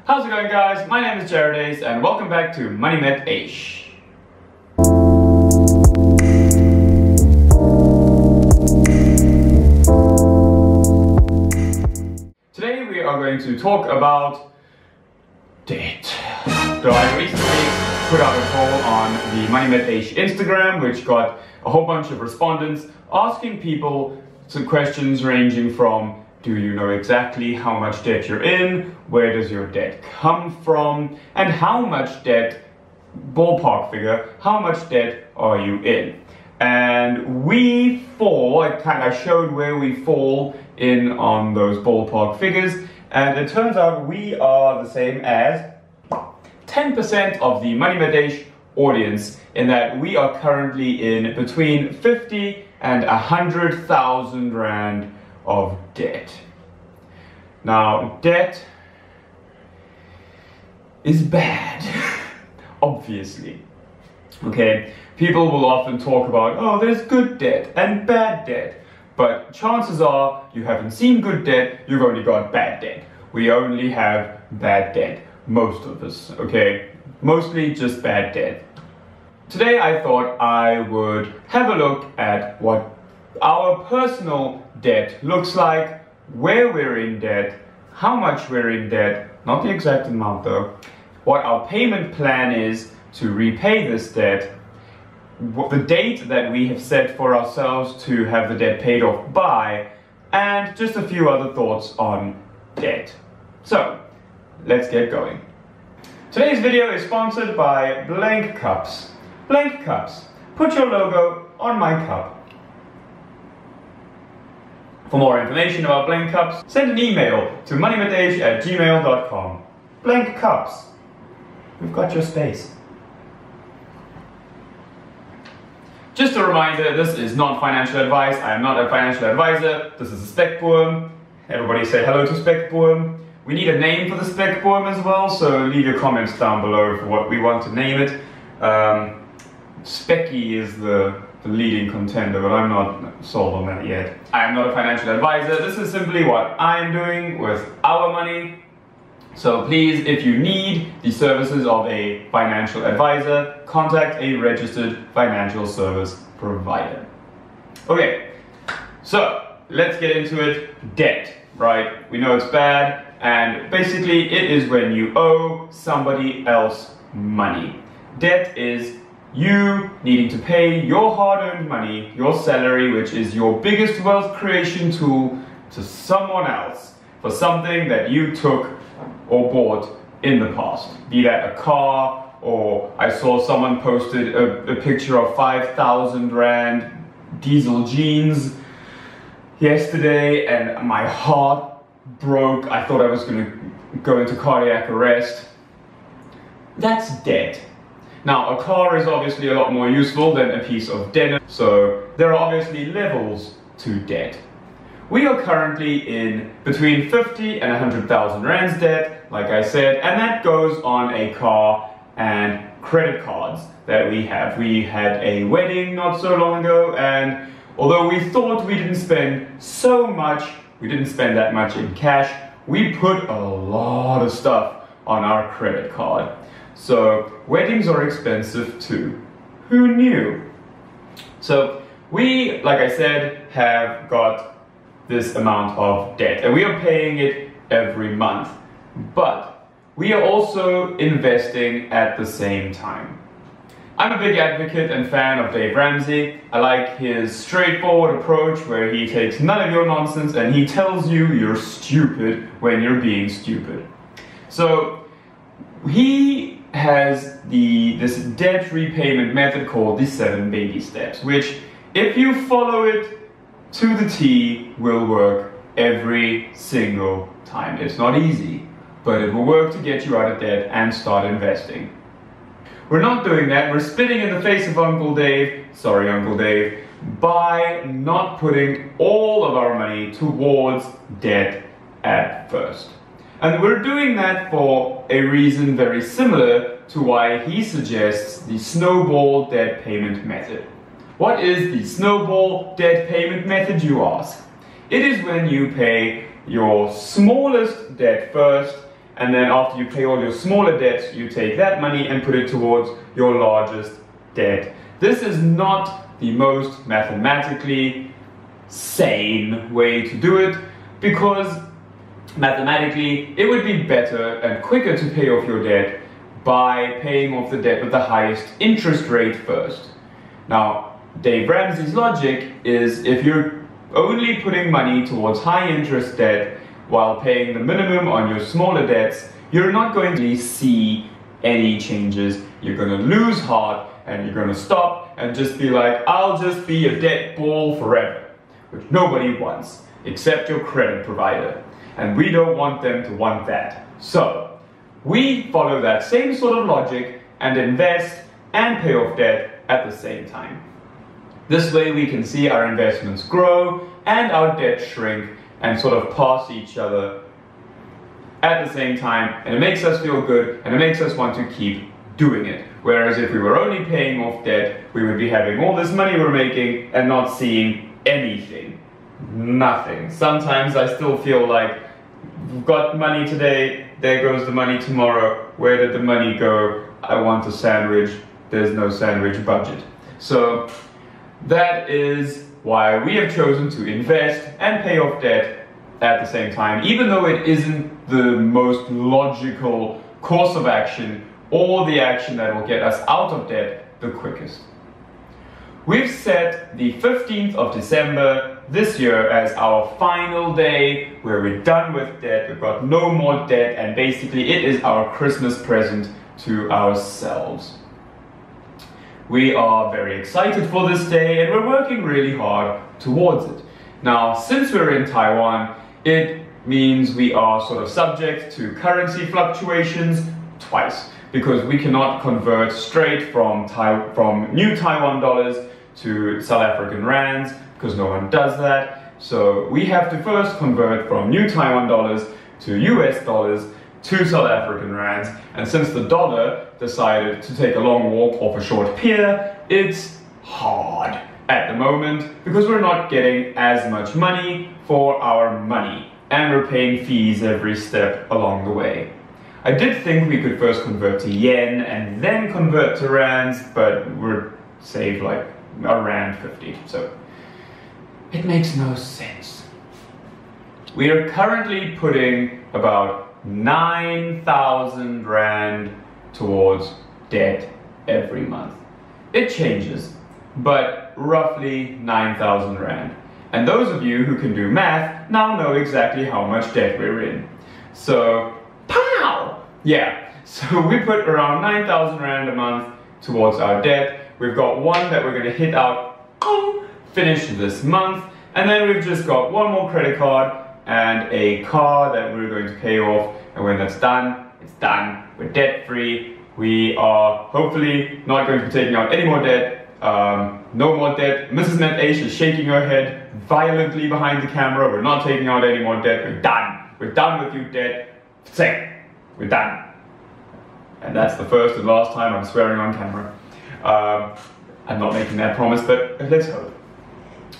How's it going, guys? My name is Dave and welcome back to Met Eish. Today we are going to talk about debt. So I recently put out a poll on the Met Eish Instagram, which got a whole bunch of respondents asking people some questions ranging from: do you know exactly how much debt you're in? Where does your debt come from? And how much debt, ballpark figure, how much debt are you in? And we fall, I showed where we fall in on those ballpark figures, and it turns out we are the same as 10% of the Met Eish audience, in that we are currently in between 50 and 100,000 Rand of debt. Now, debt is bad, obviously. Okay, people will often talk about, oh, there's good debt and bad debt, but chances are you haven't seen good debt, you've only got bad debt. We only have bad debt, most of us, okay? Mostly just bad debt. Today I thought I would have a look at what our personal debt looks like, where we're in debt, how much we're in debt, not the exact amount though, what our payment plan is to repay this debt, what the date that we have set for ourselves to have the debt paid off by, and just a few other thoughts on debt. So, let's get going. Today's video is sponsored by Blank Cups. Blank Cups. Put your logo on my cup. For more information about Blank Cups, send an email to moneymetish@gmail.com. Blank Cups. We've got your space. Just a reminder, this is not financial advice. I am not a financial advisor. This is a Spekboom. Everybody say hello to Spekboom. We need a name for the Spekboom as well, so leave your comments down below for what we want to name it. Specky is the leading contender, but I'm not sold on that yet. I am not a financial advisor. This is simply what I am doing with our money. So please, if you need the services of a financial advisor, contact a registered financial service provider. Okay, so let's get into it. Debt, right? We know it's bad, and basically it is when you owe somebody else money. Debt is you needing to pay your hard-earned money, your salary, which is your biggest wealth creation tool, to someone else for something that you took or bought in the past. Be that a car, or I saw someone posted a picture of 5,000 Rand diesel jeans yesterday, and my heart broke. I thought I was going to go into cardiac arrest. That's debt. Now, a car is obviously a lot more useful than a piece of denim, so there are obviously levels to debt. We are currently in between 50 and 100,000 Rands debt, like I said, and that goes on a car and credit cards that we have. We had a wedding not so long ago, and although we thought we didn't spend so much, we didn't spend that much in cash, we put a lot of stuff on our credit card. So weddings are expensive too. Who knew? So we, like I said, have got this amount of debt, and we are paying it every month. But we are also investing at the same time. I'm a big advocate and fan of Dave Ramsey. I like his straightforward approach where he takes none of your nonsense and he tells you you're stupid when you're being stupid. So he has this debt repayment method called the 7 baby steps, which, if you follow it to the T, will work every single time. It's not easy, but it will work to get you out of debt and start investing. We're not doing that. We're spitting in the face of Uncle Dave, sorry Uncle Dave, by not putting all of our money towards debt at first. And we're doing that for a reason very similar to why he suggests the snowball debt payment method. What is the snowball debt payment method, you ask? It is when you pay your smallest debt first and then after you pay all your smaller debts, you take that money and put it towards your largest debt. This is not the most mathematically sane way to do it, because mathematically it would be better and quicker to pay off your debt by paying off the debt with the highest interest rate first. Now, Dave Ramsey's logic is if you're only putting money towards high interest debt while paying the minimum on your smaller debts, you're not going to see any changes. You're going to lose heart and you're going to stop and just be like, I'll just be a debt ball forever, which nobody wants except your credit provider. And we don't want them to want that. So we follow that same sort of logic and invest and pay off debt at the same time. This way we can see our investments grow and our debt shrink and sort of pass each other at the same time, and it makes us feel good and it makes us want to keep doing it. Whereas if we were only paying off debt, we would be having all this money we're making and not seeing anything. Nothing. Sometimes I still feel like we've got money today, there goes the money tomorrow. Where did the money go? I want a sandwich. There's no sandwich budget. So that is why we have chosen to invest and pay off debt at the same time, even though it isn't the most logical course of action or the action that will get us out of debt the quickest. We've set the 15th of December this year as our final day where we're done with debt, we've got no more debt, and basically it is our Christmas present to ourselves. We are very excited for this day and we're working really hard towards it. Now, since we're in Taiwan, it means we are sort of subject to currency fluctuations twice, because we cannot convert straight from new Taiwan dollars to South African rands, because no one does that. So we have to first convert from new Taiwan dollars to US dollars to South African rands, and since the dollar decided to take a long walk off a short pier, it's hard at the moment because we're not getting as much money for our money and we're paying fees every step along the way. I did think we could first convert to yen and then convert to rands, but we're saved like a rand 50, so it makes no sense. We are currently putting about 9,000 rand towards debt every month. It changes, but roughly 9,000 rand. And those of you who can do math now know exactly how much debt we're in. So, pow! Yeah, so we put around 9,000 rand a month towards our debt. We've got one that we're going to hit out, finish this month, and then we've just got one more credit card and a car that we're going to pay off, and when that's done, it's done. We're debt free. We are hopefully not going to be taking out any more debt. No more debt. Mrs. Met Eish is shaking her head violently behind the camera. We're not taking out any more debt. We're done. We're done with you, debt. Say, we're done. And that's the first and last time I'm swearing on camera. I'm not making that promise, but let's hope.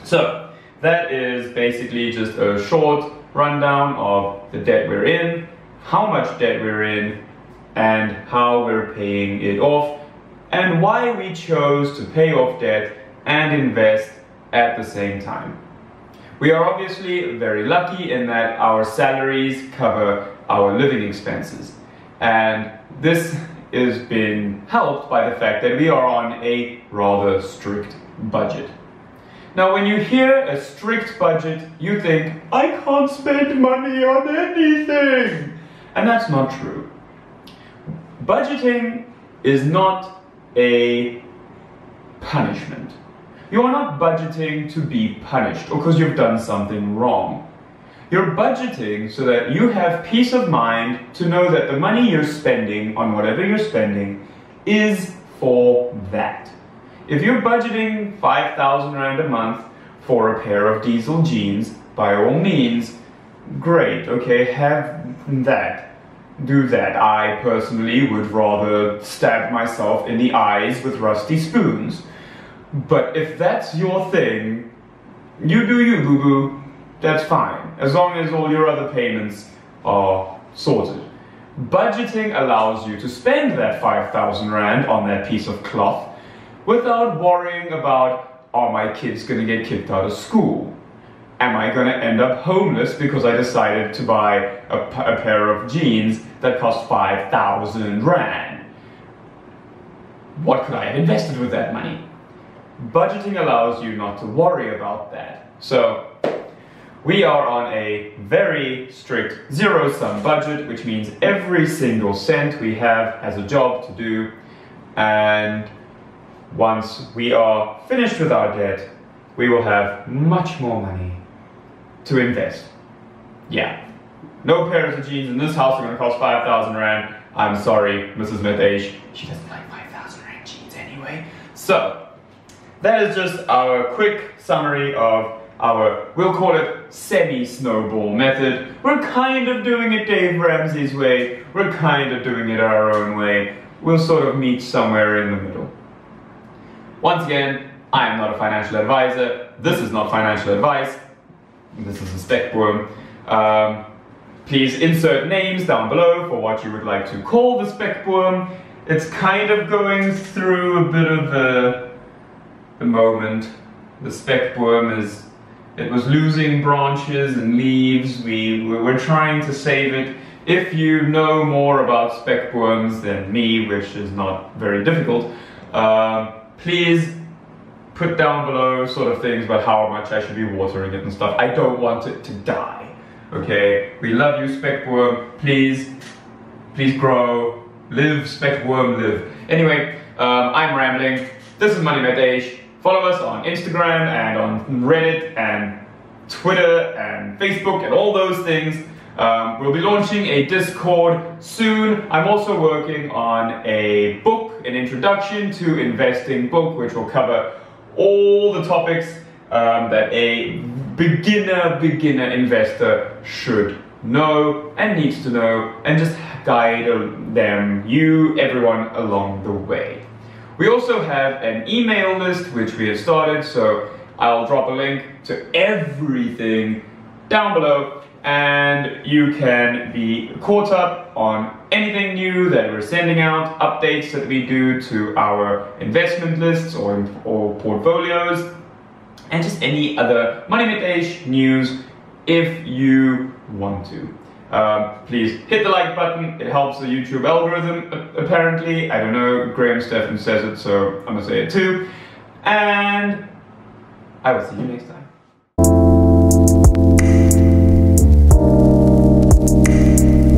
So that is basically just a short rundown of the debt we're in, how much debt we're in, and how we're paying it off, and why we chose to pay off debt and invest at the same time. We are obviously very lucky in that our salaries cover our living expenses, and this has been helped by the fact that we are on a rather strict budget. Now, when you hear a strict budget, you think, I can't spend money on anything! And that's not true. Budgeting is not a punishment. You are not budgeting to be punished or because you've done something wrong. You're budgeting so that you have peace of mind to know that the money you're spending on whatever you're spending is for that. If you're budgeting 5,000 rand a month for a pair of diesel jeans, by all means, great, okay, have that. Do that. I personally would rather stab myself in the eyes with rusty spoons. But if that's your thing, you do you, boo-boo. That's fine, as long as all your other payments are sorted. Budgeting allows you to spend that 5,000 Rand on that piece of cloth without worrying about, are my kids going to get kicked out of school? Am I going to end up homeless because I decided to buy a pair of jeans that cost 5,000 Rand? What could I have invested with that money? Budgeting allows you not to worry about that. So, we are on a very strict zero-sum budget, which means every single cent we have has a job to do, and once we are finished with our debt, we will have much more money to invest. Yeah, no pairs of jeans in this house are going to cost 5,000 Rand. I'm sorry, Mrs. Met Eish, she doesn't like 5,000 Rand jeans anyway. So, that is just our quick summary of our, we'll call it semi-snowball method. We're kind of doing it Dave Ramsey's way. We're kind of doing it our own way. We'll sort of meet somewhere in the middle. Once again, I am not a financial advisor. This is not financial advice. This is a spec poem. Please insert names down below for what you would like to call the spec poem. It's kind of going through a bit of the moment. The spec poem is, it was losing branches and leaves. We're trying to save it. If you know more about spec poems than me, which is not very difficult, please put down below sort of things about how much I should be watering it and stuff. I don't want it to die. Okay? We love you, spec worm. Please grow. Live, spec worm, live. Anyway, I'm rambling. This is Met Eish. Follow us on Instagram and on Reddit and Twitter and Facebook and all those things. We'll be launching a Discord soon. I'm also working on a book, an introduction to investing book, which will cover all the topics that a beginner investor should know and needs to know, and just guide everyone along the way. We also have an email list which we have started, so I'll drop a link to everything down below, and you can be caught up on anything new that we're sending out, updates that we do to our investment lists or portfolios, and just any other Met Eish news if you want to. Please hit the like button, it helps the YouTube algorithm apparently. I don't know, Graham Stephan says it, so I'm gonna say it too. And I will see you next time.